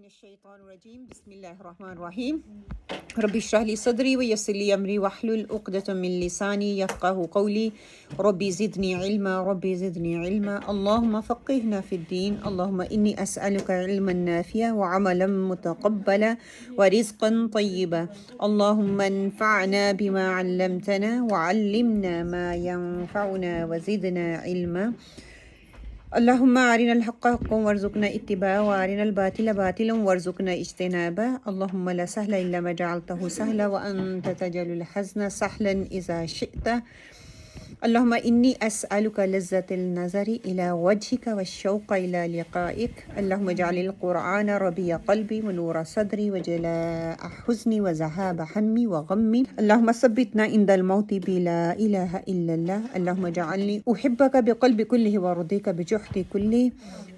من الشیطان الرجیم بسم اللہ الرحمن الرحیم رب اشرح لی صدری ویسر لی امری واحلل عقدۃ من لسانی یفقهوا قولی رب زدنی علما اللهم فقهنا فی الدین اللهم انی اسألک علما نافعا وعملا متقبلا ورزقا طیبا اللهم انفعنا بما علمتنا وعلمنا ما ينفعنا وزدنا علما اللهم أرنا الحق حقا وارزقنا اتباعه وأرنا الباطل باطلا وارزقنا اجتنابه اللهم لا سهل إلا ما جعلته سهلا وأنت تجعل الحزن سهلا إذا شئت اللهم إني أسألك لذة النظر إلى وجهك والشوق إلى لقائك اللهم اجعل القرآن ربيع قلبي ونور صدري وجلاء حزني وذهاب همي وغمي اللهم ثبتنا عند الموت بلا إله إلا الله اللهم اجعلني أحبك بقلب كله وأرضيك بجهدي كله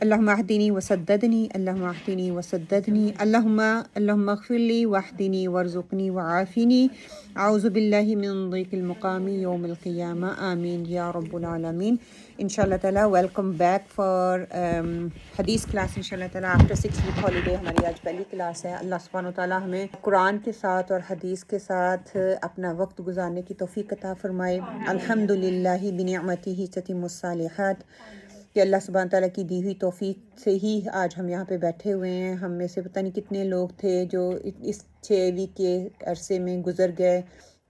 اللهم اهدني وسددني اللهم اغفر لي واهدني وارزقني وعافني اعوذ باللہ من ضیق المقام یوم القیامہ آمین یا رب العالمین. انشاءاللہ تعالیٰ ویلکم بیک فار حدیث کلاس. انشاءاللہ تعالیٰ آفٹر 6 week ہالیڈے ہماری آج پہلی کلاس ہے. اللہ سبحانہ وتعالیٰ ہمیں قرآن کے ساتھ اور حدیث کے ساتھ اپنا وقت گزارنے کی توفیق عطا فرمائے. الحمدللہ بنعمتہ تتم الصالحات کہ اللہ سبحانہ تعالیٰ کی دی ہوئی توفیق سے ہی آج ہم یہاں پہ بیٹھے ہوئے ہیں. ہم میں سے پتہ نہیں کتنے لوگ تھے جو اس 6 week کے عرصے میں گزر گئے.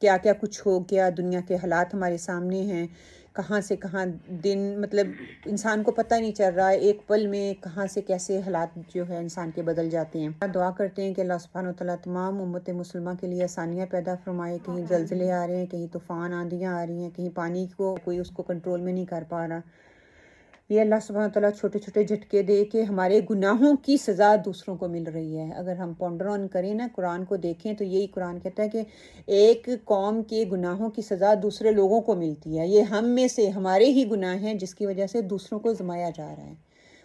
کیا کیا کچھ ہو گیا, دنیا کے حالات ہمارے سامنے ہیں, کہاں سے کہاں دن مطلب انسان کو پتہ نہیں چل رہا ہے ایک پل میں کہاں سے کیسے حالات جو ہے انسان کے بدل جاتے ہیں. دعا کرتے ہیں کہ اللہ سبحانہ وتعالیٰ تمام امت مسلمہ کے لیے آسانیاں پیدا فرمائے. کہیں زلزلے آ رہے ہیں, کہیں طوفان آندیاں آ رہی ہیں, کہیں پانی کو کوئی اس کو کنٹرول میں نہیں کر پا رہا. یہ اللہ سبحانہ تعالیٰ چھوٹے چھوٹے جھٹکے دے کے ہمارے گناہوں کی سزا دوسروں کو مل رہی ہے. اگر ہم پونڈر آن کریں نا, قرآن کو دیکھیں تو یہی قرآن کہتا ہے کہ ایک قوم کے گناہوں کی سزا دوسرے لوگوں کو ملتی ہے. یہ ہم میں سے ہمارے ہی گناہ ہیں جس کی وجہ سے دوسروں کو زمایا جا رہا ہے.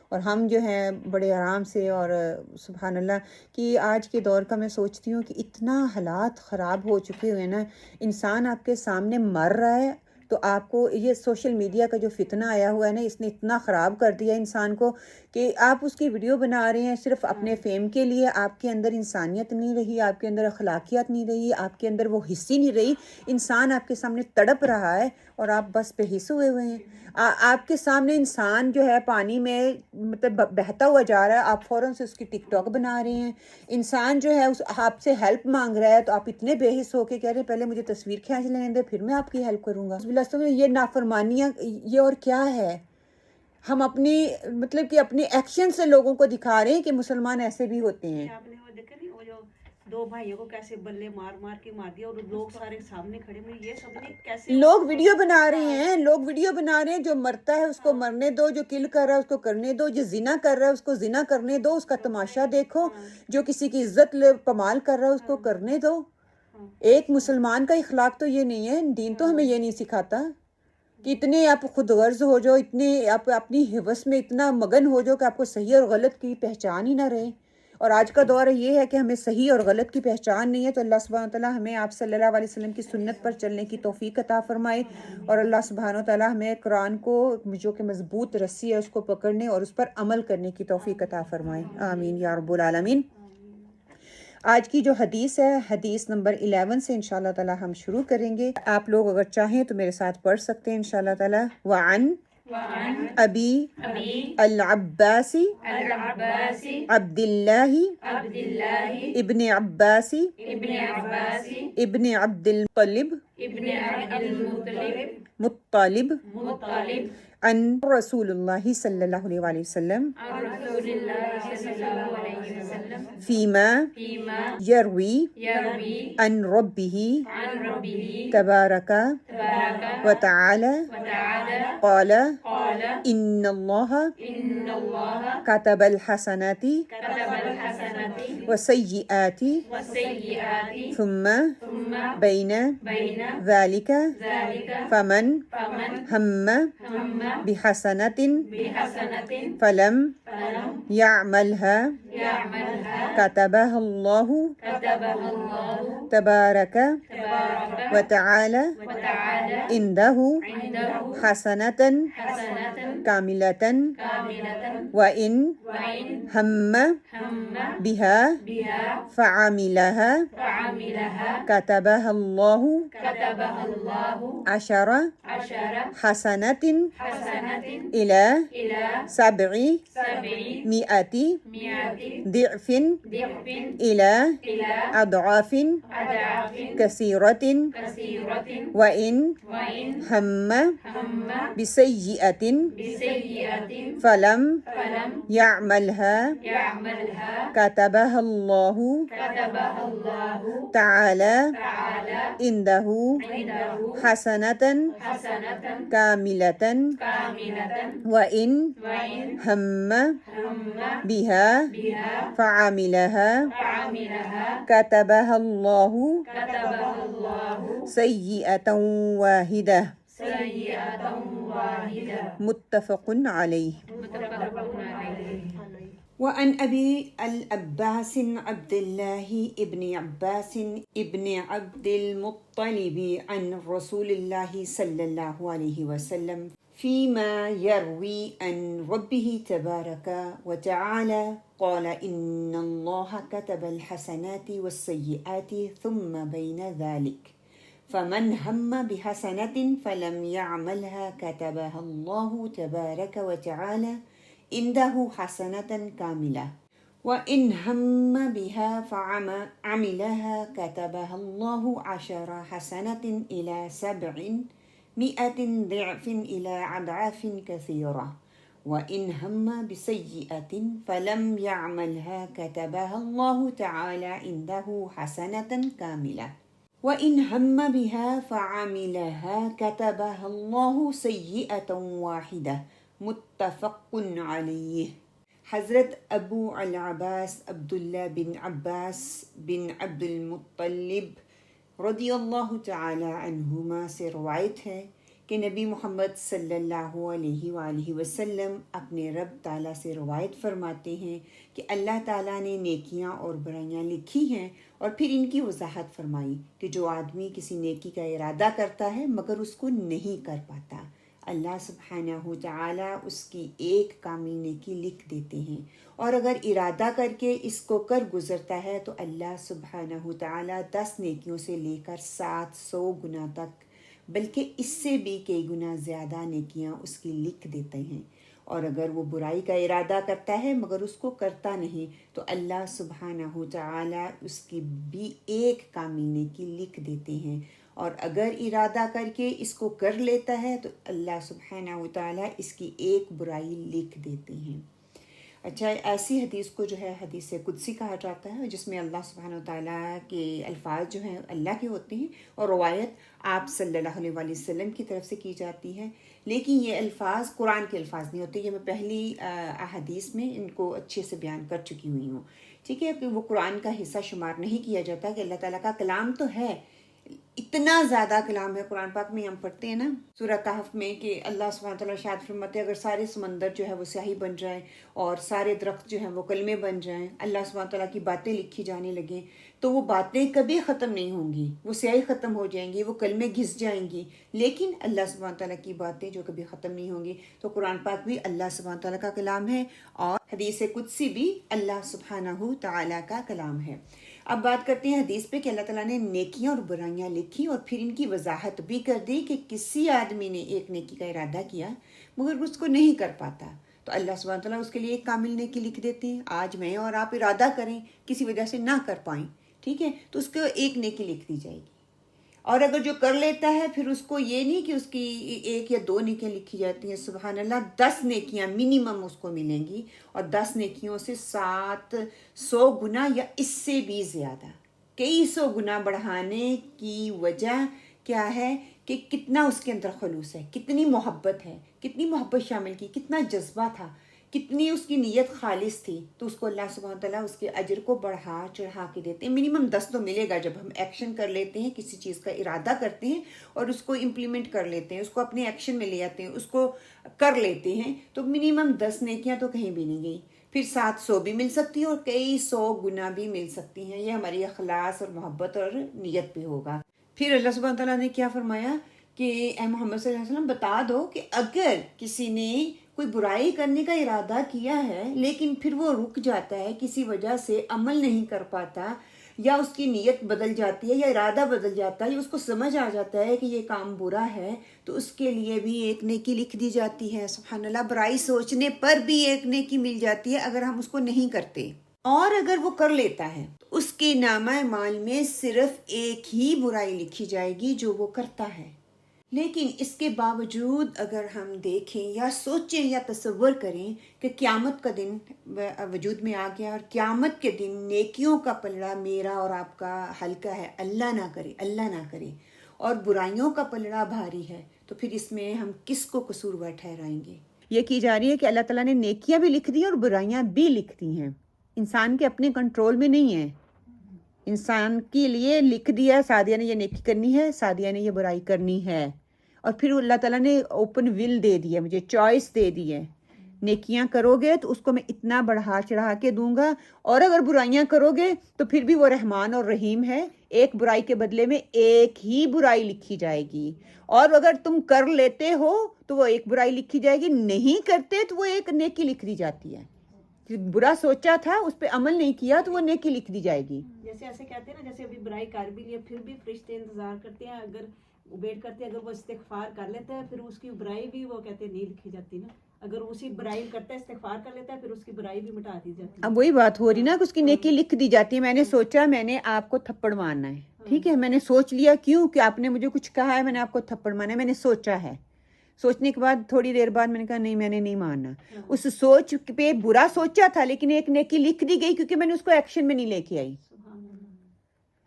اور ہم جو ہیں بڑے آرام سے, اور سبحان اللہ کہ آج کے دور کا میں سوچتی ہوں کہ اتنا حالات خراب ہو چکے ہوئے نا. انسان آپ کے سامنے مر رہا ہے تو آپ کو یہ سوشل میڈیا کا جو فتنہ آیا ہوا ہے نا, اس نے اتنا خراب کر دیا انسان کو کہ آپ اس کی ویڈیو بنا رہے ہیں صرف اپنے فیم کے لیے. آپ کے اندر انسانیت نہیں رہی, آپ کے اندر اخلاقیات نہیں رہی, آپ کے اندر وہ حصی نہیں رہی. انسان آپ کے سامنے تڑپ رہا ہے اور آپ بس بے حس ہوئے ہوئے ہیں. آپ کے سامنے انسان جو ہے پانی میں مطلب بہتا ہوا جا رہا ہے, آپ فوراً سے اس کی ٹک ٹاک بنا رہے ہیں. انسان جو ہے آپ سے ہیلپ مانگ رہا ہے تو آپ اتنے بے حس ہو کے کہہ رہے ہیں پہلے مجھے تصویر کھینچ لینے دے پھر میں آپ کی ہیلپ کروں گا. یہ نافرمانیاں یہ اور کیا ہے. ہم اپنی مطلب کہ اپنے ایکشن سے لوگوں کو دکھا رہے ہیں کہ مسلمان ایسے بھی ہوتے ہیں. آپ نے وہ دیکھا نہیں, وہ جو 2 بھائیوں کو کیسے بلے مار مار کے مار دیا اور لوگ سارے سامنے کھڑے ہوئے, یہ سب نے کیسے لوگ ویڈیو بنا رہے ہیں. جو مرتا ہے اس کو مرنے دو, جو کل کر رہا ہے اس کو کرنے دو, جو زنا کر رہا ہے اس کو زنا کرنے دو, اس کا تماشا دیکھو. جو کسی کی عزت پامال کر رہا ہے اس کو کرنے دو. ایک مسلمان کا اخلاق تو یہ نہیں ہے. دین تو ہمیں یہ نہیں سکھاتا کہ اتنے آپ خود غرض ہو جاؤ, اتنے آپ اپنی ہوس میں اتنا مگن ہو جاؤ کہ آپ کو صحیح اور غلط کی پہچان ہی نہ رہے. اور آج کا دور یہ ہے کہ ہمیں صحیح اور غلط کی پہچان نہیں ہے. تو اللہ سبحانہ وتعالیٰ ہمیں آپ صلی اللہ علیہ وسلم کی سنت پر چلنے کی توفیق عطا فرمائے, اور اللہ سبحانہ وتعالیٰ ہمیں قرآن کو جو کہ مضبوط رسی ہے اس کو پکڑنے اور اس پر عمل کرنے کی توفیق عطا فرمائے. آمین یا رب العالمین. آج کی جو حدیث ہے, حدیث نمبر 11 سے انشاءاللہ تعالی ہم شروع کریں گے. آپ لوگ اگر چاہیں تو میرے ساتھ پڑھ سکتے ہیں انشاءاللہ تعالی. وعن ابی العباس عبداللہ ابن عباس ابن عبد المطلب عن رسول اللہ صلی اللہ علیہ وسلم فیما یروی عن ربہ تبارک وتعالی قال ان اللہ کتب الحسنات والسیئات ثم بین ذلك فمن ہم بحسنة فلم يعملها كتبها الله تبارك وتعالى عنده حسنة كاملة وإن هم بها فعملها كتبها الله عشر حسنة إلى 700 ضعف إلى أضعاف كثيرة وإن هم بسيئة فلم يعملها كتبها الله تعالى عنده حسنة كاملة وإن هم بها فعملها كتبها الله سيئة واحدة متفق عليه. وعن أبي العباس عبد الله ابن عباس ابن عبد المطلب عن رسول الله صلى الله عليه وسلم فيما يروي عن ربه تبارك وتعالى قال إن الله كتب الحسنات والسيئات ثم بين ذلك فمن هم بحسنة فلم يعملها كتبها الله تبارك وتعالى عنده حسنة كاملة وإن هم بها فعملها كتبها الله 10 حسنة إلى 700 ضعف إلى أضعاف كثيرة وإن هم بسيئة فلم يعملها كتبها الله تعالى عنده حسنة كاملة وإن هم بها فعملها كتبها الله سيئة واحدة متفق علیہ. حضرت ابو العباس عبداللہ بن عباس بن عبد المطلب رضی اللہ تعالی عنہما سے روایت ہے کہ نبی محمد صلی اللہ علیہ وآلہ وسلم اپنے رب تعالیٰ سے روایت فرماتے ہیں کہ اللہ تعالیٰ نے نیکیاں اور برائیاں لکھی ہیں اور پھر ان کی وضاحت فرمائی کہ جو آدمی کسی نیکی کا ارادہ کرتا ہے مگر اس کو نہیں کر پاتا، اللہ سبحانہ تعالیٰ اس کی ایک کامل نیکی لکھ دیتے ہیں، اور اگر ارادہ کر کے اس کو کر گزرتا ہے تو اللہ سبحانہ تعالیٰ 10 نیکیوں سے لے کر 700 گنا تک بلکہ اس سے بھی کئی گنا زیادہ نیکیاں اس کی لکھ دیتے ہیں، اور اگر وہ برائی کا ارادہ کرتا ہے مگر اس کو کرتا نہیں تو اللہ سبحانہ تعالیٰ اس کی بھی ایک کامل نیکی لکھ دیتے ہیں، اور اگر ارادہ کر کے اس کو کر لیتا ہے تو اللہ سبحانہ وتعالی اس کی ایک برائی لکھ دیتے ہیں۔ اچھا، ایسی حدیث کو جو ہے حدیث قدسی کہا جاتا ہے، جس میں اللہ سبحانہ وتعالی کے الفاظ جو ہیں اللہ کے ہوتے ہیں اور روایت آپ صلی اللہ علیہ وآلہ وسلم کی طرف سے کی جاتی ہے، لیکن یہ الفاظ قرآن کے الفاظ نہیں ہوتے۔ یہ میں پہلی احادیث میں ان کو اچھے سے بیان کر چکی ہوئی ہوں، ٹھیک ہے، کہ وہ قرآن کا حصہ شمار نہیں کیا جاتا، کہ اللہ تعالیٰ کا کلام تو ہے، اتنا زیادہ کلام ہے قرآن پاک میں۔ ہم پڑھتے ہیں نا سورہ کہف میں کہ اللہ سبحانہ تعالیٰ ارشاد فرماتے ہیں اگر سارے سمندر جو ہے وہ سیاہی بن جائیں اور سارے درخت جو ہیں وہ کلمے بن جائیں، اللہ سبحانہ تعالیٰ کی باتیں لکھی جانے لگیں تو وہ باتیں کبھی ختم نہیں ہوں گی، وہ سیاہی ختم ہو جائیں گی، وہ کلمے گھس جائیں گی، لیکن اللہ سبحانہ تعالیٰ کی باتیں جو کبھی ختم نہیں ہوں گی۔ تو قرآن پاک بھی اللہ سبحانہ تعالیٰ کا کلام ہے اور حدیث قدسی بھی اللہ سبحانہ تعالیٰ کا کلام ہے۔ اب بات کرتے ہیں حدیث پہ کہ اللہ تعالیٰ نے نیکیاں اور برائیاں لکھی اور پھر ان کی وضاحت بھی کر دی کہ کسی آدمی نے ایک نیکی کا ارادہ کیا مگر اس کو نہیں کر پاتا تو اللہ سبحانہ تعالیٰ اس کے لیے ایک کامل نیکی لکھ دیتے ہیں۔ آج میں اور آپ ارادہ کریں کسی وجہ سے نہ کر پائیں، ٹھیک ہے، تو اس کو ایک نیکی لکھ دی جائے گی، اور اگر جو کر لیتا ہے پھر اس کو یہ نہیں کہ اس کی 1 یا 2 نیکیاں لکھی جاتی ہیں، سبحان اللہ 10 نیکیاں منیمم اس کو ملیں گی، اور 10 نیکیوں سے 700 گنا یا اس سے بھی زیادہ، کئی سو گنا بڑھانے کی وجہ کیا ہے کہ کتنا اس کے اندر خلوص ہے، کتنی محبت ہے، کتنی محبت شامل کی، کتنا جذبہ تھا کتنی اس کی نیت خالص تھی تو اس کو اللہ سبحانہ تعالیٰ اس کے اجر کو بڑھا چڑھا کے دیتے ہیں. منیمم 10 تو ملے گا جب ہم ایکشن کر لیتے ہیں, کسی چیز کا ارادہ کرتے ہیں اور اس کو امپلیمنٹ کر لیتے ہیں, اس کو اپنے ایکشن میں لے آتے ہیں, اس کو کر لیتے ہیں, تو منیمم 10 نیکیاں تو کہیں بھی نہیں گئی. پھر 700 بھی مل سکتی ہیں اور کئی 100 گنا بھی مل سکتی ہیں. یہ ہماری اخلاص اور محبت اور نیت پہ ہوگا. پھر اللہ سبحانہ تعالیٰ نے کیا فرمایا کہ اے محمد صلی اللہ علیہ وسلم بتا دو کہ اگر کسی نے کوئی برائی کرنے کا ارادہ کیا ہے لیکن پھر وہ رک جاتا ہے, کسی وجہ سے عمل نہیں کر پاتا, یا اس کی نیت بدل جاتی ہے یا ارادہ بدل جاتا ہے, یا اس کو سمجھ آ جاتا ہے کہ یہ کام برا ہے, تو اس کے لیے بھی ایک نیکی لکھ دی جاتی ہے. سبحان اللہ, برائی سوچنے پر بھی ایک نیکی مل جاتی ہے اگر ہم اس کو نہیں کرتے. اور اگر وہ کر لیتا ہے تو اس کے نامہ اعمال میں صرف ایک ہی برائی لکھی جائے گی جو وہ کرتا ہے. لیکن اس کے باوجود اگر ہم دیکھیں یا سوچیں یا تصور کریں کہ قیامت کا دن وجود میں آ گیا اور قیامت کے دن نیکیوں کا پلڑا میرا اور آپ کا ہلکا ہے, اللہ نہ کرے اللہ نہ کرے, اور برائیوں کا پلڑا بھاری ہے, تو پھر اس میں ہم کس کو قصوروار ٹھہرائیں گے؟ یہ کی جا رہی ہے کہ اللہ تعالیٰ نے نیکیاں بھی لکھ دی اور برائیاں بھی لکھ دی ہیں. انسان کے اپنے کنٹرول میں نہیں ہیں. انسان کے لیے لکھ دیا سعدیہ نے یہ نیکی کرنی ہے, سعدیہ نے یہ برائی کرنی ہے, اور پھر اللہ تعالیٰ نے اوپن ول دے دی ہے, مجھے چوائس دے دی ہے. نیکیاں کرو گے تو اس کو میں اتنا بڑھا چڑھا کے دوں گا, اور اگر برائیاں کرو گے تو پھر بھی وہ رحمان اور رحیم ہے, ایک برائی کے بدلے میں ایک ہی برائی لکھی جائے گی. اور اگر تم کر لیتے ہو تو وہ ایک برائی لکھی جائے گی, نہیں کرتے تو وہ ایک نیکی لکھ دی جاتی ہے. برا سوچا تھا اس پہ عمل نہیں کیا تو وہ نیکی لکھ دی جائے گی. جیسے ایسے کہتے ہیں نا, جیسے ابھی برائی کر بھی لیا پھر بھی فرشتے انتظار کرتے ہیں, اگر ویٹ کرتے ہیں, اگر وہ استغفار کر لیتا ہے پھر اس کی برائی بھی وہ کہتے ہیں نہیں لکھی جاتی نا. اگر اسی برائی کرتا ہے استغفار کر لیتا ہے پھر اس کی برائی بھی مٹا دی جاتی ہے. اب وہی بات ہو رہی نا کہ اس کی نیکی لکھ دی جاتی ہے. میں نے سوچا میں نے آپ کو تھپڑ مارنا ہے, ٹھیک ہے, میں نے سوچ لیا کیوں کہ آپ نے مجھے کچھ کہا ہے, میں نے آپ کو تھپڑ مارنا ہے, میں نے سوچا ہے. سوچنے کے بعد تھوڑی دیر بعد میں نے کہا نہیں میں نے نہیں ماننا. اس سوچ پہ برا سوچا تھا لیکن ایک نیکی لکھ دی گئی کیونکہ میں نے اس کو ایکشن میں نہیں لے کے آئی.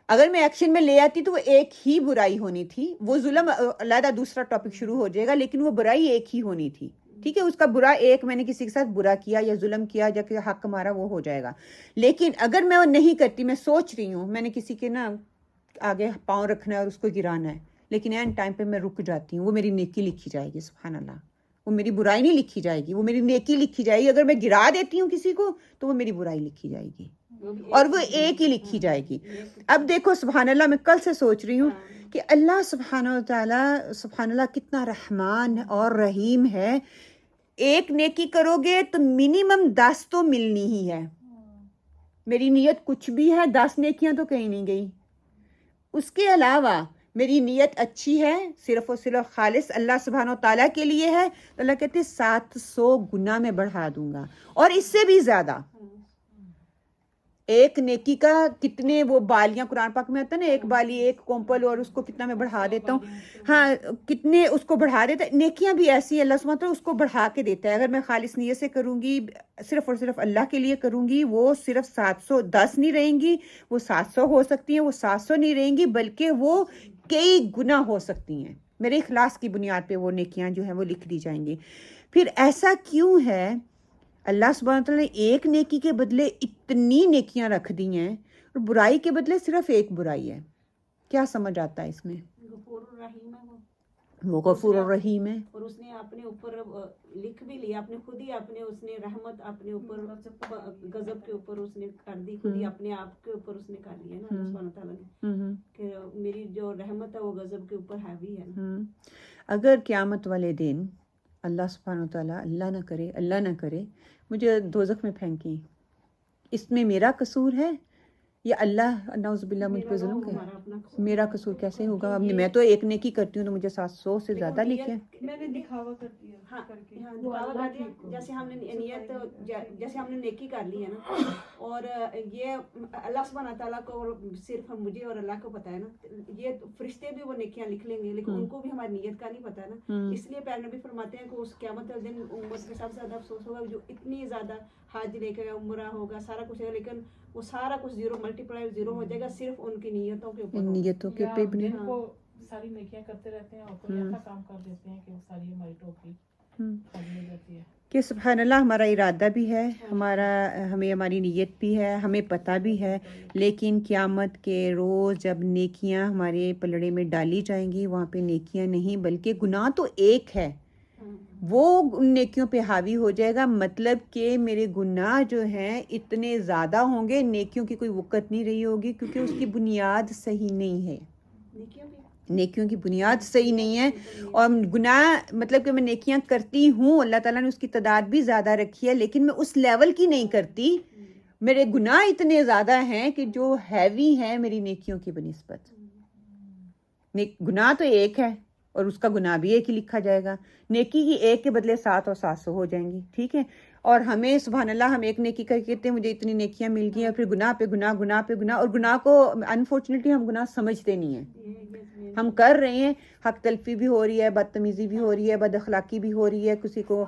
اگر میں ایکشن میں لے آتی تو وہ ایک ہی برائی ہونی تھی. وہ ظلم علیحدہ دوسرا ٹاپک شروع ہو جائے گا, لیکن وہ برائی ایک ہی ہونی تھی. ٹھیک ہے, اس کا برا ایک میں نے کسی کے ساتھ برا کیا یا ظلم کیا یا کہ حق مارا وہ ہو جائے گا. لیکن اگر میں وہ نہیں کرتی, میں سوچ رہی ہوں میں نے کسی کے نا آگے پاؤں رکھنا ہے اور اس کو گرانا ہے, لیکن این ٹائم پہ میں رک جاتی ہوں, وہ میری نیکی لکھی جائے گی. سبحان اللہ, وہ میری برائی نہیں لکھی جائے گی, وہ میری نیکی لکھی جائے گی. اگر میں گرا دیتی ہوں کسی کو تو وہ میری برائی لکھی جائے گی اور وہ ایک ہی لکھی جائے گی. اب دیکھو سبحان اللہ, میں کل سے سوچ رہی ہوں کہ اللہ سبحانہ وتعالی سبحان اللہ کتنا رحمان اور رحیم ہے. ایک نیکی کرو گے تو منیمم 10 تو ملنی ہی ہے. میری نیت کچھ بھی ہے, 10 نیکیاں تو کہیں نہیں گئی. اس کے علاوہ میری نیت اچھی ہے, صرف اور صرف خالص اللہ سبحانہ و تعالیٰ کے لیے ہے, تو اللہ کہتے ہیں 700 گنا میں بڑھا دوں گا, اور اس سے بھی زیادہ. ایک نیکی کا کتنے وہ بالیاں قرآن پاک میں آتا ہے نا, ایک بالی ایک کومپل, اور اس کو کتنا میں بڑھا دیتا ہوں. ہاں, کتنے اس کو بڑھا دیتا ہے. نیکیاں بھی ایسی اللہ سبحانہ تعالیٰ اس کو بڑھا کے دیتا ہے. اگر میں خالص نیت سے کروں گی, صرف اور صرف اللہ کے لیے کروں گی, وہ صرف 710 نہیں رہیں گی, وہ 700 ہو سکتی ہیں, وہ 700 نہیں رہیں گی, بلکہ وہ کئی گنا ہو سکتی ہیں. میرے اخلاص کی بنیاد پہ وہ نیکیاں جو ہیں وہ لکھ دی جائیں گی. پھر ایسا کیوں ہے اللہ سبحانہ تعالیٰ نے ایک نیکی کے بدلے اتنی نیکیاں رکھ دی ہیں, اور برائی کے بدلے صرف ایک برائی ہے؟ کیا سمجھ آتا ہے اس میں؟ غفور الرحیم ہے وہ غفور الرحیم ہے, اور اس نے اپنے اوپر لکھ بھی لیا, اپنے خود ہی اپنے اس نے رحمت اپنے اوپر غضب کے اوپر اس نے کر دی, خود ہی اپنے آپ کے اوپر اس نے کر لیا نا اللہ سبحانہ تعالیٰ نے, کہ میری جو رحمت ہے وہ غضب کے اوپر حاوی ہے نا. اگر قیامت والے دن اللہ سبحانہ تعالیٰ اللہ نہ کرے مجھے دوزخ میں پھینکیں, اس میں میرا قصور ہے یا اللہ نعوذ باللہ مجھ پہ ظلم کرے؟ میرا قصور کیسے ہوگا؟ میں تو ایک نیکی کرتی ہوں تو مجھے 700 سے زیادہ لکھے. میں نے دکھاوا کر دیا, دکھاوا کر دیا. جیسے ہم نے نیت, جیسے ہم نے نیکی کر لی ہے نا, اور یہ اللہ سبحانہ تعالیٰ کو صرف مجھے اور اللہ کو پتہ ہے نا, یہ فرشتے بھی وہ نیکیاں لکھ لیں گے لیکن ان کو بھی ہماری نیت کا نہیں پتہ ہے نا. اس لیے پیارے نبی فرماتے ہیں کہ اس قیامت کے دن امت کے سب سے زیادہ افسوس ہوگا جو اتنی زیادہ حج لے کے عمرہ ہوگا, سارا کچھ ہے, لیکن وہ سارا کچھ زیرو ملٹیپلائی زیرو ہو جائے گا صرف ان کی نیتوں کے اوپر. نیتوں کے اوپر کو ساری نیکیاں کرتے رہتے ہیں اور کوئی ایسا کام کر دیتے ہیں کہ وہ ساری ہماری ٹوپی کہ سبحان اللہ ہمارا ارادہ بھی ہے، ہماری نیت بھی ہے، ہمیں پتہ بھی ہے، لیکن قیامت کے روز جب نیکیاں ہمارے پلڑے میں ڈالی جائیں گی وہاں پہ نیکیاں نہیں بلکہ گناہ تو ایک ہے، وہ ان نیکیوں پہ حاوی ہو جائے گا، مطلب کہ میرے گناہ جو ہیں اتنے زیادہ ہوں گے، نیکیوں کی کوئی وقت نہیں رہی ہوگی کیونکہ اس کی بنیاد صحیح نہیں ہے، نیکیوں کی بنیاد صحیح نہیں ہے، اور گناہ مطلب کہ میں نیکیاں کرتی ہوں، اللہ تعالیٰ نے اس کی تعداد بھی زیادہ رکھی ہے لیکن میں اس لیول کی نہیں کرتی، میرے گناہ اتنے زیادہ ہیں کہ جو ہیوی ہیں میری نیکیوں کی بنسبت، گناہ تو ایک ہے اور اس کا گناہ بھی ایک ہی لکھا جائے گا، نیکی کی ایک کے بدلے 7 اور 700 ہو جائیں گی، ٹھیک ہے، اور ہمیں سبحان اللہ ہم ایک نیکی کر کے کہتے ہیں مجھے اتنی نیکیاں مل گئی اور پھر گناہ پہ گناہ، گناہ پہ گناہ، اور گناہ کو انفارچونیٹلی ہم گناہ سمجھتے نہیں ہیں، ہم کر رہے ہیں، حق تلفی بھی ہو رہی ہے، بدتمیزی بھی ہو رہی ہے، بد اخلاقی بھی ہو رہی ہے، کسی کو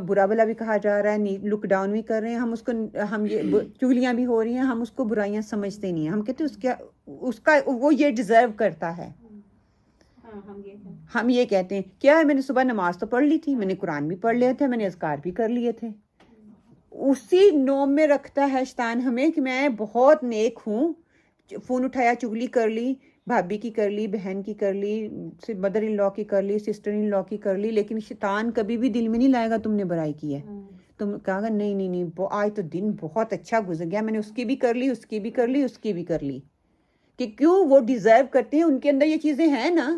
برا بلا بھی کہا جا رہا ہے، لک ڈاؤن بھی کر رہے ہیں، ہم یہ چغلیاں بھی ہو رہی ہیں، ہم اس کو برائیاں سمجھتے نہیں ہیں، ہم کہتے ہیں اس کا وہ یہ ڈیزرو کرتا ہے، ہم یہ کہتے ہیں کیا ہے، میں نے صبح نماز تو پڑھ لی تھی، میں نے قرآن بھی پڑھ لیا تھا، میں نے اذکار بھی کر لیے تھے، اسی نوم میں رکھتا ہے شیطان ہمیں کہ میں بہت نیک ہوں، فون اٹھایا چگلی کر لی، بھابھی کی کر لی، بہن کی کر لی، مدر ان لا کی کر لی، سسٹر ان لا کی کر لی، لیکن شیطان کبھی بھی دل میں نہیں لائے گا تم نے برائی کی ہے، تم کہا گا نہیں نہیں نہیں آج تو دن بہت اچھا گزر گیا، میں نے اس کی بھی کر لی، اس کی بھی کر لی، اس کی بھی کر لی، کہ کیوں وہ ڈیزرو کرتے ہیں، ان کے اندر یہ چیزیں ہیں نا،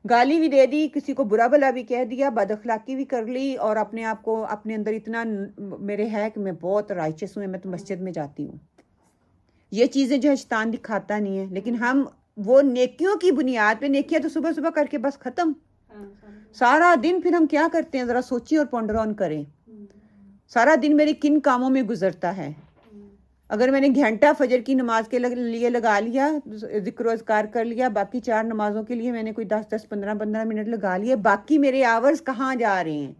گالی بھی دے دی، کسی کو برا بلا بھی کہہ دیا، بد اخلاقی بھی کر لی، اور اپنے آپ کو اپنے اندر اتنا میرے ہے کہ میں بہت رائچس ہوں، میں تو مسجد میں جاتی ہوں، یہ چیزیں جو ہے شیطان دکھاتا نہیں ہے، لیکن ہم وہ نیکیوں کی بنیاد پہ، نیکیاں تو صبح صبح کر کے بس ختم، سارا دن پھر ہم کیا کرتے ہیں ذرا سوچیں اور پونڈر آن کریں، سارا دن میرے کن کاموں میں گزرتا ہے، اگر میں نے گھنٹہ فجر کی نماز کے لیے لگا لیا، ذکر و اذکار کر لیا، باقی 4 نمازوں کے لیے میں نے کوئی 10 15 منٹ لگا لیے، باقی میرے آورز کہاں جا رہے ہیں،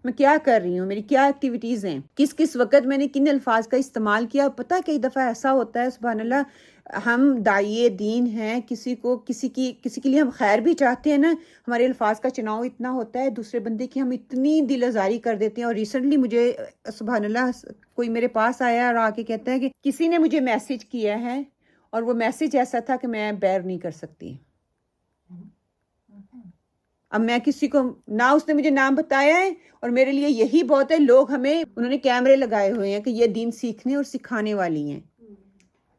میں کیا کر رہی ہوں، میری کیا ایکٹیویٹیز ہیں، کس وقت میں نے کن الفاظ کا استعمال کیا، پتہ کئی دفعہ ایسا ہوتا ہے سبحان اللہ، ہم داعیے دین ہیں، کسی کے لیے ہم خیر بھی چاہتے ہیں نا، ہمارے الفاظ کا چناؤ اتنا ہوتا ہے، دوسرے بندے کی ہم اتنی دل آزاری کر دیتے ہیں، اور ریسنٹلی مجھے سبحان اللہ کوئی میرے پاس آیا اور آ کے کہتا ہے کہ کسی نے مجھے میسج کیا ہے اور وہ میسج ایسا تھا کہ میں بیئر نہیں کر سکتی، اب میں کسی کو نہ اس نے مجھے نام بتایا ہے، اور میرے لیے یہی بہت ہے، لوگ انہوں نے کیمرے لگائے ہوئے ہیں کہ یہ دین سیکھنے اور سکھانے والی ہیں،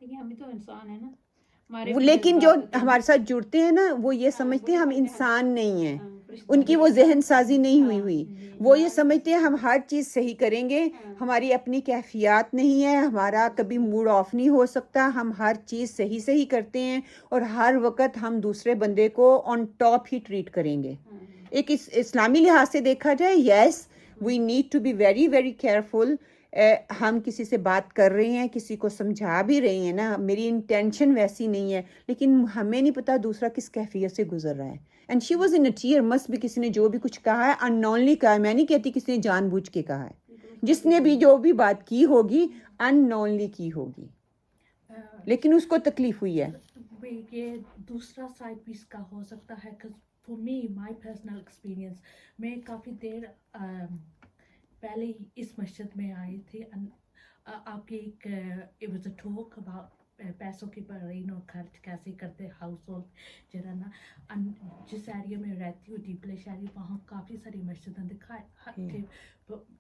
ہم تو انسان ہیں نا، لیکن جو ہمارے ساتھ جڑتے ہیں نا وہ یہ سمجھتے ہیں ہم انسان نہیں ہیں، ان کی وہ ذہن سازی نہیں ہوئی، وہ یہ سمجھتے ہیں ہم ہر چیز صحیح کریں گے، ہماری اپنی کیفیات نہیں ہے، ہمارا کبھی موڈ آف نہیں ہو سکتا، ہم ہر چیز صحیح کرتے ہیں، اور ہر وقت ہم دوسرے بندے کو آن ٹاپ ہی ٹریٹ کریں گے، ایک اسلامی لحاظ سے دیکھا جائے، yes we need to be very very careful, ہم کسی سے بات کر رہے ہیں، کسی کو سمجھا بھی رہے ہیں نا، میری انٹینشن ویسی نہیں ہے، لیکن ہمیں نہیں پتا دوسرا کس کیفیت سے گزر رہا ہے، and she was in a tear, مست بھی کسی نے جو بھی کچھ کہا ہے ان نونلی کہا ہے، میں نہیں کہتی کسی نے جان بوجھ کے کہا ہے، جس نے بھی جو بھی بات کی ہوگی ان نونلی کی ہوگی، لیکن اس کو تکلیف ہوئی ہے، یہ دوسرا سائڈ بھی اس کا ہو سکتا ہے، for me my personal experience, میں کافی دیر پہلے ہی اس مسجد میں آئی تھی، آپ کی ایک it was a talk about پیسوں کی برین اور خرچ کیسے کرتے، ہاؤس ہولڈ جو ہے نا، جس ایریا میں رہتی ہوں ڈیپلش ایریا، وہاں کافی ساری مسجدیں دکھائے،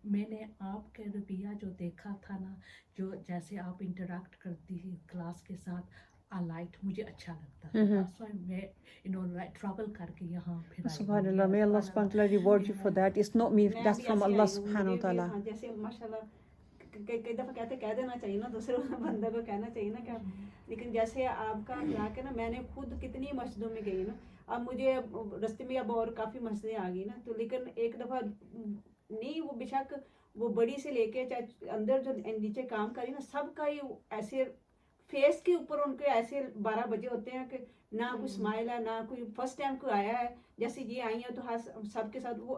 میں نے آپ کے رویہ جو دیکھا تھا نا، جو جیسے آپ انٹریکٹ کرتی تھی کلاس کے ساتھ، مجھے اچھا لگتا میں ٹریول کر کے یہاں پھر سبحان اللہ، may Allah subhanahu wa ta'ala reward you for that, it's not me, that's from Allah subhanahu wa ta'ala. جیسے ماشاء اللہ کئی دفعہ کہہ دینا چاہیے نا، دوسرے بندے کو کہنا چاہیے نا کہ، لیکن جیسے آپ کا اخلاق ہے نا، میں نے خود کتنی مسجدوں میں گئی نا، اب مجھے رستے میں اب اور کافی مسجدیں آ گئی نا، تو لیکن ایک دفعہ نہیں، وہ بے شک وہ بڑی سے لے کے چاہے اندر جو نیچے کام کری نا، سب کا ہی ایسے فیس کے اوپر ان کے ایسے 12 بجے ہوتے ہیں کہ نہ کوئی اسمائل ہے، نہ کوئی فرسٹ ٹائم کوئی آیا ہے، جیسے یہ آئی ہیں تو سب کے ساتھ وہ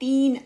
3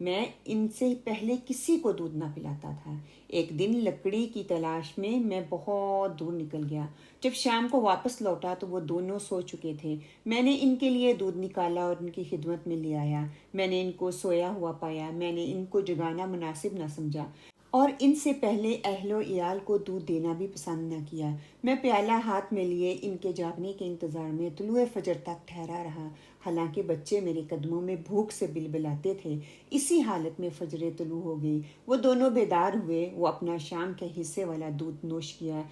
میں ان سے پہلے کسی کو دودھ نہ پلاتا تھا۔ ایک دن لکڑی کی تلاش میں بہت دور نکل گیا۔ جب شام کو واپس لوٹا تو وہ دونوں سو چکے تھے۔ میں نے ان کے لیے دودھ نکالا اور ان کی خدمت میں لے آیا۔ میں نے ان کو سویا ہوا پایا۔ میں نے ان کو جگانا مناسب نہ سمجھا اور ان سے پہلے اہل و عیال کو دودھ دینا بھی پسند نہ کیا۔ میں پیالہ ہاتھ میں لیے ان کے جاگنے کے انتظار میں طلوع فجر تک ٹھہرا رہا، حالانکہ بچے میرے قدموں میں بھوک سے بلبلاتے تھے۔ اسی حالت میں فجر طلوع ہو گئی۔ وہ دونوں بیدار ہوئے۔ وہ اپنا شام کے حصے والا دودھ نوش کیا۔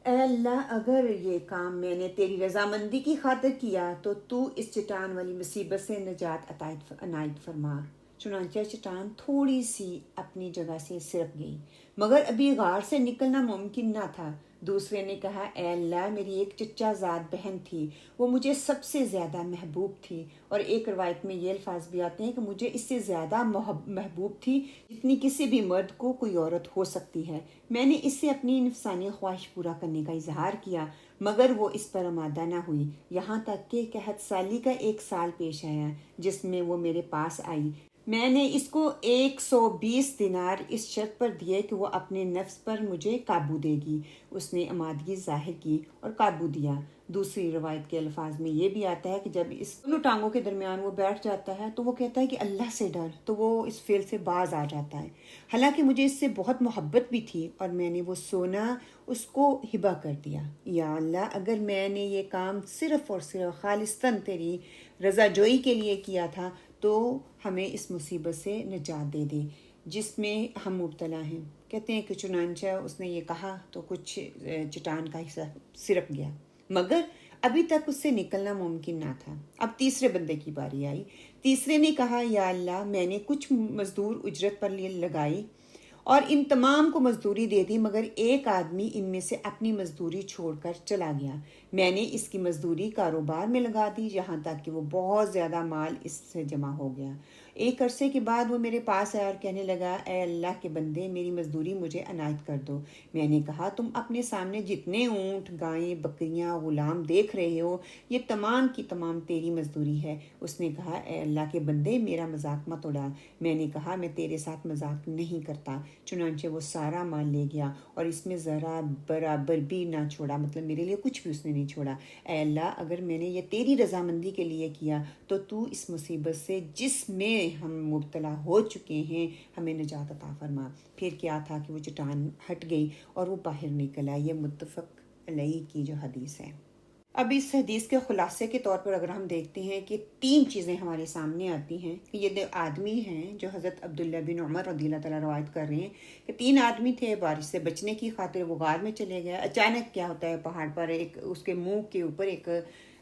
اے اللہ، اگر یہ کام میں نے تیری رضامندی کی خاطر کیا تو اس چٹان والی مصیبت سے نجات عنایت فرما۔ چنانچہ چٹان تھوڑی سی اپنی جگہ سے سرک گئی، مگر ابھی غار سے نکلنا ممکن نہ تھا۔ دوسرے نے کہا، اے اللہ، میری ایک چچا زاد بہن تھی، وہ مجھے سب سے زیادہ محبوب تھی، اور ایک روایت میں یہ الفاظ بھی آتے ہیں کہ مجھے اس سے زیادہ محبوب تھی جتنی کسی بھی مرد کو کوئی عورت ہو سکتی ہے۔ میں نے اس سے اپنی نفسانی خواہش پورا کرنے کا اظہار کیا، مگر وہ اس پر آمادہ نہ ہوئی، یہاں تک کہ قحط سالی کا 1 سال پیش آیا جس میں وہ میرے پاس آئی۔ میں نے اس کو 120 دینار اس شرط پر دیے کہ وہ اپنے نفس پر مجھے قابو دے گی۔ اس نے آمادگی ظاہر کی اور قابو دیا۔ دوسری روایت کے الفاظ میں یہ بھی آتا ہے کہ جب اس دونوں ٹانگوں کے درمیان وہ بیٹھ جاتا ہے تو وہ کہتا ہے کہ اللہ سے ڈر، تو وہ اس فعل سے باز آ جاتا ہے۔ حالانکہ مجھے اس سے بہت محبت بھی تھی اور میں نے وہ سونا اس کو ہبہ کر دیا۔ یا اللہ، اگر میں نے یہ کام صرف اور صرف خالصتاً تیری رضا جوئی کے لیے کیا تھا تو ہمیں اس مصیبت سے نجات دے دے جس میں ہم مبتلا ہیں۔ کہتے ہیں کہ چنانچہ اس نے یہ کہا تو کچھ چٹان کا حصہ سرک گیا، مگر ابھی تک اس سے نکلنا ممکن نہ تھا۔ اب تیسرے بندے کی باری آئی۔ تیسرے نے کہا، یا اللہ، میں نے کچھ مزدور اجرت پر لگائی اور ان تمام کو مزدوری دے دی، مگر ایک آدمی ان میں سے اپنی مزدوری چھوڑ کر چلا گیا۔ میں نے اس کی مزدوری کاروبار میں لگا دی، یہاں تک کہ وہ بہت زیادہ مال اس سے جمع ہو گیا۔ ایک عرصے کے بعد وہ میرے پاس آیا اور کہنے لگا، اے اللہ کے بندے، میری مزدوری مجھے عنایت کر دو۔ میں نے کہا، تم اپنے سامنے جتنے اونٹ، گائیں، بکریاں، غلام دیکھ رہے ہو، یہ تمام کی تمام تیری مزدوری ہے۔ اس نے کہا، اے اللہ کے بندے، میرا مذاق مت اڑا۔ میں نے کہا، میں تیرے ساتھ مذاق نہیں کرتا۔ چنانچہ وہ سارا مال لے گیا اور اس میں ذرا برابر بھی نہ چھوڑا، مطلب میرے لیے کچھ بھی اس نے نہیں چھوڑا۔ اے اللہ، اگر میں نے یہ تیری رضامندی کے لیے کیا تو اس مصیبت سے جس میں ہم مبتلا ہو چکے ہیں ہمیں نجات عطا فرما۔ پھر کیا تھا کہ وہ چٹان ہٹ گئی اور وہ باہر نکل آئی۔ یہ متفق علیہ کی جو حدیث ہے۔ اب اس حدیث کے خلاصے کے طور پر اگر ہم دیکھتے ہیں کہ 3 چیزیں ہمارے سامنے آتی ہیں کہ یہ 2 آدمی ہیں جو حضرت عبداللہ بن عمر رضی اللہ تعالیٰ روایت کر رہے ہیں کہ 3 آدمی تھے، بارش سے بچنے کی خاطر وہ غار میں چلے گئے۔ اچانک کیا ہوتا ہے، پہاڑ پر ایک اس کے منہ کے اوپر ایک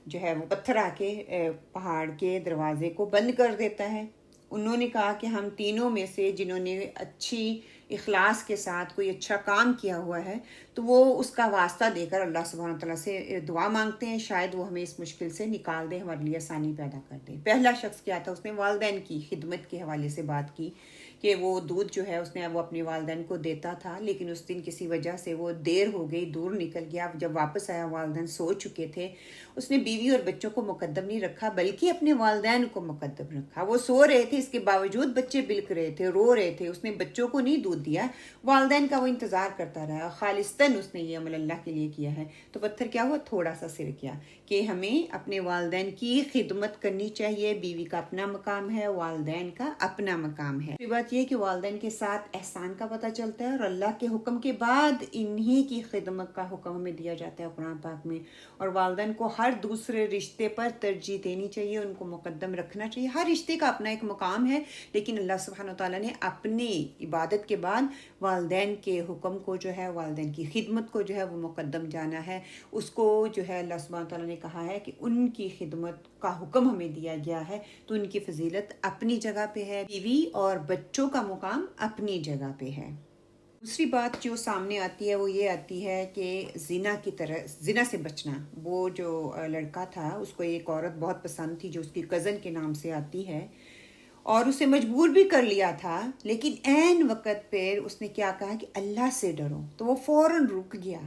جو ہے وہ پتھر آ کے پہاڑ کے دروازے کو بند کر دیتا ہے۔ انہوں نے کہا کہ ہم تینوں میں سے جنہوں نے اچھی اخلاص کے ساتھ کوئی اچھا کام کیا ہوا ہے تو وہ اس کا واسطہ دے کر اللہ سبحانہ وتعالیٰ سے دعا مانگتے ہیں، شاید وہ ہمیں اس مشکل سے نکال دے، ہمارے لیے آسانی پیدا کر دے۔ پہلا شخص کیا تھا، اس نے والدین کی خدمت کے حوالے سے بات کی کہ وہ دودھ جو ہے اس نے وہ اپنے والدین کو دیتا تھا، لیکن اس دن کسی وجہ سے وہ دیر ہو گئی، دور نکل گیا۔ جب واپس آیا والدین سو چکے تھے۔ اس نے بیوی اور بچوں کو مقدم نہیں رکھا بلکہ اپنے والدین کو مقدم رکھا۔ وہ سو رہے تھے، اس کے باوجود بچے بلک رہے تھے، رو رہے تھے، اس نے بچوں کو نہیں دودھ دیا، والدین کا وہ انتظار کرتا رہا۔ خالصتاً اس نے یہ عمل اللہ کے لیے کیا ہے۔ تو پتھر کیا ہوا، تھوڑا سا سر کیا کہ ہمیں اپنے والدین کی خدمت کرنی چاہیے۔ بیوی کا اپنا مقام ہے، والدین کا اپنا مقام ہے۔ بات یہ کہ والدین کے ساتھ احسان کا پتہ چلتا ہے اور اللہ کے حکم کے بعد انہی کی خدمت کا حکم ہمیں دیا جاتا ہے قرآن پاک میں، اور والدین کو ہر دوسرے رشتے پر ترجیح دینی چاہیے، ان کو مقدم رکھنا چاہیے۔ ہر رشتے کا اپنا ایک مقام ہے، لیکن اللہ سبحانہ وتعالیٰ نے اپنی عبادت کے بعد والدین کے حکم کو جو ہے، والدین کی خدمت کو جو ہے وہ مقدم جانا ہے۔ اس کو جو ہے اللہ سبحانہ وتعالیٰ نے کہا ہے کہ ان کی خدمت کا حکم ہمیں دیا گیا ہے، تو ان کی فضیلت اپنی جگہ پہ ہے، بیوی اور بچوں کا مقام اپنی جگہ پہ ہے۔ دوسری بات جو سامنے آتی ہے وہ یہ آتی ہے کہ زنا سے بچنا۔ وہ جو لڑکا تھا اس کو ایک عورت بہت پسند تھی جو اس کی کزن کے نام سے آتی ہے، اور اسے مجبور بھی کر لیا تھا، لیکن عین وقت پر اس نے کیا کہا کہ اللہ سے ڈرو، تو وہ فوراً رک گیا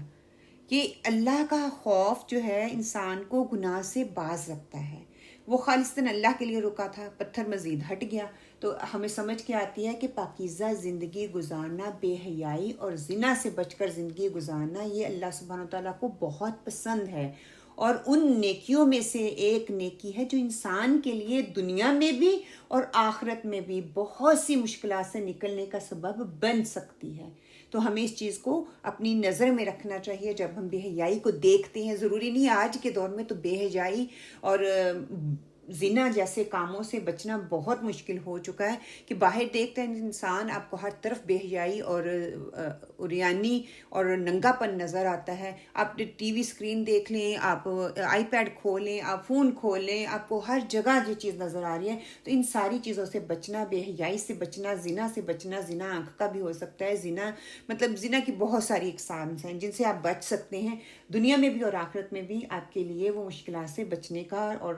کہ اللہ کا خوف جو ہے انسان کو گناہ سے باز رکھتا ہے۔ وہ خالصتاً اللہ کے لیے رکا تھا، پتھر مزید ہٹ گیا۔ تو ہمیں سمجھ کے آتی ہے کہ پاکیزہ زندگی گزارنا، بے حیائی اور زنا سے بچ کر زندگی گزارنا، یہ اللہ سبحانہ وتعالیٰ کو بہت پسند ہے، اور ان نیکیوں میں سے ایک نیکی ہے جو انسان کے لیے دنیا میں بھی اور آخرت میں بھی بہت سی مشکلات سے نکلنے کا سبب بن سکتی ہے۔ تو ہمیں اس چیز کو اپنی نظر میں رکھنا چاہیے جب ہم بے حیائی کو دیکھتے ہیں۔ ضروری نہیں آج کے دور میں تو بے حیائی اور زنا جیسے کاموں سے بچنا بہت مشکل ہو چکا ہے کہ باہر دیکھتا ہے انسان آپ کو ہر طرف بے حیائی اور عریانی اور ننگا پن نظر آتا ہے۔ آپ ٹی وی اسکرین دیکھ لیں، آپ آئی پیڈ کھولیں، آپ فون کھولیں، آپ کو ہر جگہ یہ چیز نظر آ رہی ہے۔ تو ان ساری چیزوں سے بچنا، بے حیائی سے بچنا، زنا سے بچنا، زنا آنکھ کا بھی ہو سکتا ہے، زنا مطلب زنا کی بہت ساری اقسام ہیں جن سے آپ بچ سکتے ہیں، دنیا میں بھی اور آخرت میں بھی آپ کے لیے وہ مشکلات سے بچنے کا اور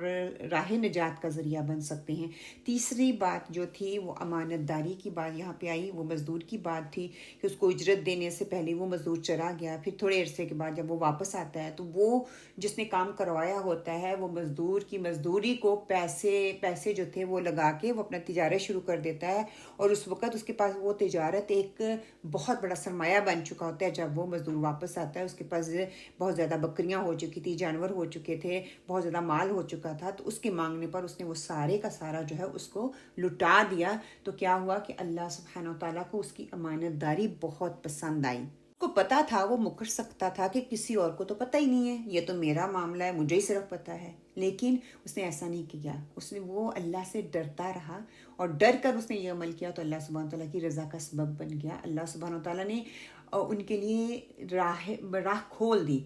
راہ نجات کا ذریعہ بن سکتے ہیں۔ تیسری بات جو تھی وہ امانت داری کی بات یہاں پہ آئی، وہ مزدور کی بات تھی کہ اس کو اجرت دینے سے پہلے وہ مزدور چلا گیا، پھر تھوڑے عرصے کے بعد جب وہ واپس آتا ہے تو وہ جس نے کام کروایا ہوتا ہے وہ مزدور کی مزدوری کو پیسے جو تھے وہ لگا کے وہ اپنا تجارت شروع کر دیتا ہے، اور اس وقت اس کے پاس وہ تجارت ایک بہت بڑا سرمایہ بن چکا ہوتا ہے۔ جب وہ مزدور واپس آتا ہے اس کے پاس بہت زیادہ بکریاں ہو چکی تھی، جانور ہو چکے تھے، بہت زیادہ مال ہو چکا تھا، تو اس کے مانگنے پر اس نے وہ سارے کا سارا جو ہے اس کو لٹا دیا۔ تو کیا ہوا کہ اللہ سبحانہ وتعالیٰ کو اس کی امانت داری بہت پسند آئی۔ اس کو پتا تھا وہ مکر سکتا تھا کہ کسی اور کو تو پتہ ہی نہیں ہے، یہ تو میرا معاملہ ہے، مجھے ہی صرف پتہ ہے، لیکن اس نے ایسا نہیں کیا۔ اس نے وہ اللہ سے ڈرتا رہا، اور ڈر کر اس نے یہ عمل کیا تو اللہ سبحانہ وتعالیٰ کی رضا کا سبب بن گیا۔ اللہ سبحانہ وتعالیٰ نے ان کے لیے راہ کھول دی۔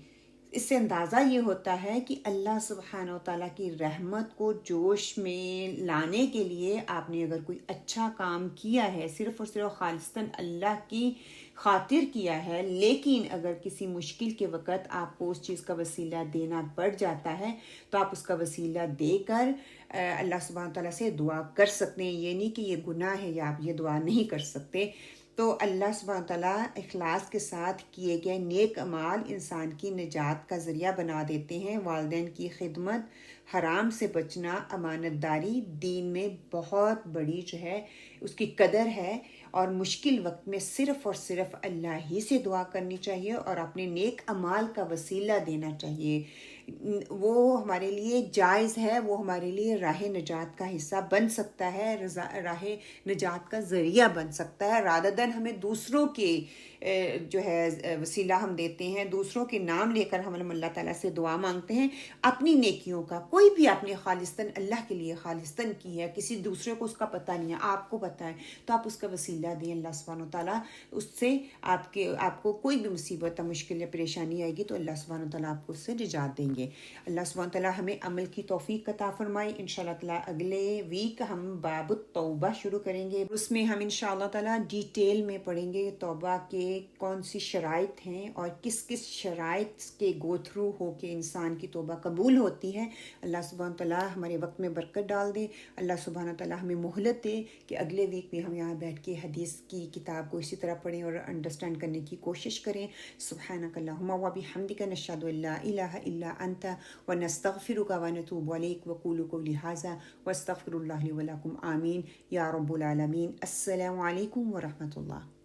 اس سے اندازہ یہ ہوتا ہے کہ اللہ سبحانہ وتعالیٰ کی رحمت کو جوش میں لانے کے لیے آپ نے اگر کوئی اچھا کام کیا ہے، صرف اور صرف خالصتاً اللہ کی خاطر کیا ہے، لیکن اگر کسی مشکل کے وقت آپ کو اس چیز کا وسیلہ دینا پڑ جاتا ہے تو آپ اس کا وسیلہ دے کر اللہ سبحانہ وتعالیٰ سے دعا کر سکتے ہیں۔ یہ نہیں کہ یہ گناہ ہے یا آپ یہ دعا نہیں کر سکتے۔ تو اللہ سبحانہ تعالیٰ اخلاص کے ساتھ کیے گئے نیک اعمال انسان کی نجات کا ذریعہ بنا دیتے ہیں۔ والدین کی خدمت، حرام سے بچنا، امانت داری دین میں بہت بڑی جو ہے اس کی قدر ہے، اور مشکل وقت میں صرف اور صرف اللہ ہی سے دعا کرنی چاہیے اور اپنے نیک اعمال کا وسیلہ دینا چاہیے۔ وہ ہمارے لیے جائز ہے، وہ ہمارے لیے راہ نجات کا حصہ بن سکتا ہے، راہ نجات کا ذریعہ بن سکتا ہے، رادر دین ہمیں دوسروں کے جو ہے وسیلہ ہم دیتے ہیں، دوسروں کے نام لے کر ہم اللہ تعالیٰ سے دعا مانگتے ہیں۔ اپنی نیکیوں کا کوئی بھی آپ نے خالصتاً اللہ کے لیے خالصتاً کی ہے، کسی دوسرے کو اس کا پتہ نہیں ہے، آپ کو پتہ ہے، تو آپ اس کا وسیلہ دیں اللہ سبحانہ وتعالیٰ، اس سے آپ کو کوئی بھی مصیبت مشکل یا پریشانی آئے گی تو اللہ سبحانہ وتعالیٰ آپ کو اس سے نجات دیں گے۔ اللہ سبحانہ وتعالیٰ ہمیں عمل کی توفیق عطا فرمائے۔ انشاءاللہ تعالیٰ اگلے ویک ہم باب التوبہ شروع کریں گے، اس میں ہم انشاءاللہ تعالیٰ ڈیٹیل میں پڑھیں گے توبہ کے کون سی شرائط ہیں اور کس کس شرائط کے گو تھرو ہو کے انسان کی توبہ قبول ہوتی ہے۔ اللہ سبحانہ تعالیٰ ہمارے وقت میں برکت ڈال دے، اللہ سبحانہ تعالیٰ ہمیں مہلت دے کہ اگلے ویک میں ہم یہاں بیٹھ کے حدیث کی کتاب کو اسی طرح پڑھیں اور انڈرسٹینڈ کرنے کی کوشش کریں۔ سبحانک اللہم و بحمدک نشہد ان لا الہ الا انت ونستغفرک ونتوب الیک وقولوا قولی ھذا واستغفر اللہ لی ولکم آمین یا رب العالمین۔ السلام علیکم ورحمۃ اللہ۔